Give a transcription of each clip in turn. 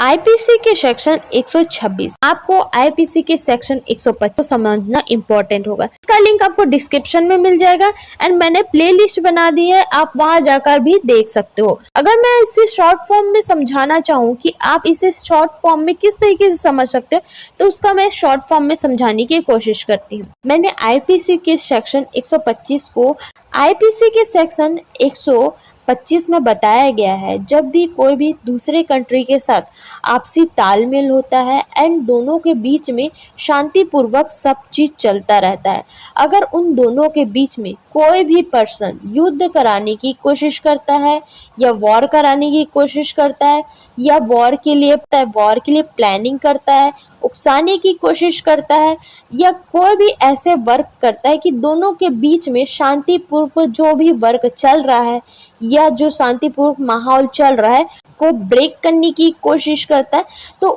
IPC के section 126 आपको IPC के सेक्शन 125 समझना इंपॉर्टेंट होगा। इसका लिंक आपको डिस्क्रिप्शन में मिल जाएगा एंड मैंने प्लेलिस्ट बना दी है, आप वहां जाकर भी देख सकते हो। अगर मैं इसे शॉर्ट फॉर्म में समझाना चाहूँ कि आप इसे शॉर्ट फॉर्म में किस तरीके से समझ सकते हो, तो उसका मैं शॉर्ट फॉर्म में समझाने की कोशिश करती हूँ। मैंने आईपीसी के सेक्शन 125 को आईपीसी के सेक्शन 125 में बताया गया है, जब भी कोई भी दूसरे कंट्री के साथ आपसी तालमेल होता है एंड दोनों के बीच में शांतिपूर्वक सब चीज चलता रहता है, अगर उन दोनों के बीच में कोई भी पर्सन युद्ध कराने की कोशिश करता है या वॉर कराने की कोशिश करता है या वॉर के लिए प्लानिंग करता है, उकसाने की कोशिश करता है या कोई भी ऐसे वर्क करता है कि दोनों के बीच में शांतिपूर्वक जो भी वर्क चल रहा है या जो शांतिपूर्वक माहौल चल रहा है को ब्रेक करने की कोशिश करता है, तो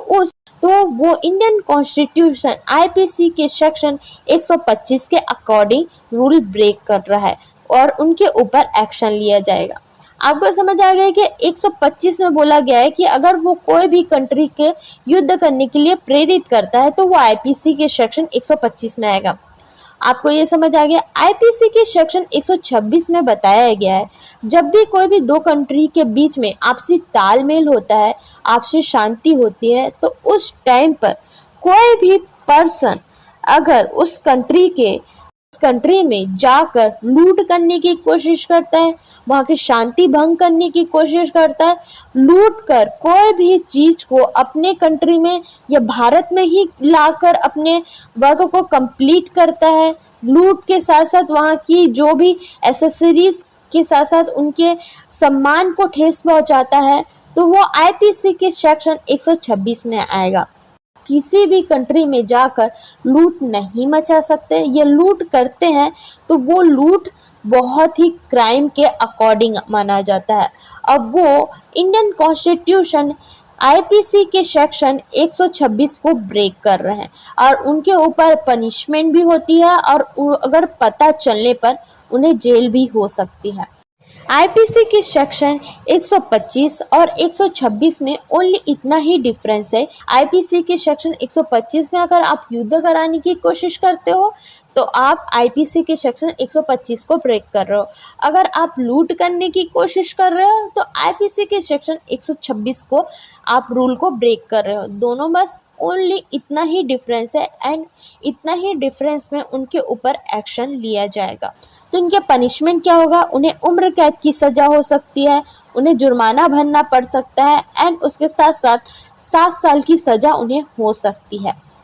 वो इंडियन कॉन्स्टिट्यूशन आईपीसी के सेक्शन 125 के अकॉर्डिंग रूल ब्रेक कर रहा है और उनके ऊपर एक्शन लिया जाएगा। आपको समझ आ गया कि 125 में बोला गया है कि अगर वो कोई भी कंट्री के युद्ध करने के लिए प्रेरित करता है तो वो आईपीसी के सेक्शन 125 में आएगा। आपको ये समझ आ गया। आईपीसी के सेक्शन 126 में बताया गया है, जब भी कोई भी दो कंट्री के बीच में आपसी तालमेल होता है, आपसी शांति होती है, तो उस टाइम पर कोई भी पर्सन अगर उस कंट्री में जाकर लूट करने की कोशिश करता है, वहां की शांति भंग करने की कोशिश करता है, लूट कर कोई भी चीज को अपने कंट्री में या भारत में ही लाकर अपने वर्क को कंप्लीट करता है, लूट के साथ साथ वहां की जो भी एसेसरीज के साथ साथ उनके सम्मान को ठेस पहुंचाता है, तो वो आईपीसी के सेक्शन 126 में आएगा। किसी भी कंट्री में जाकर लूट नहीं मचा सकते, ये लूट करते हैं तो वो लूट बहुत ही क्राइम के अकॉर्डिंग माना जाता है। अब वो इंडियन कॉन्स्टिट्यूशन आईपीसी के सेक्शन 126 को ब्रेक कर रहे हैं और उनके ऊपर पनिशमेंट भी होती है और अगर पता चलने पर उन्हें जेल भी हो सकती है। आईपीसी के सेक्शन 125 और 126 में ओनली इतना ही डिफरेंस है। आईपीसी के सेक्शन 125 में अगर आप युद्ध कराने की कोशिश करते हो तो आप आईपीसी के सेक्शन 125 को ब्रेक कर रहे हो। अगर आप लूट करने की कोशिश कर रहे हो तो आईपीसी के सेक्शन 126 को आप रूल को ब्रेक कर रहे हो। दोनों बस ओनली इतना ही डिफरेंस है एंड इतना ही डिफरेंस में उनके ऊपर एक्शन लिया जाएगा। तो इनके पनिशमेंट क्या होगा? उन्हें उम्र कैद की सजा हो सकती है, उन्हें जुर्माना भरना पड़ सकता है एंड उसके साथ साथ 7 साल की सजा उन्हें हो सकती है।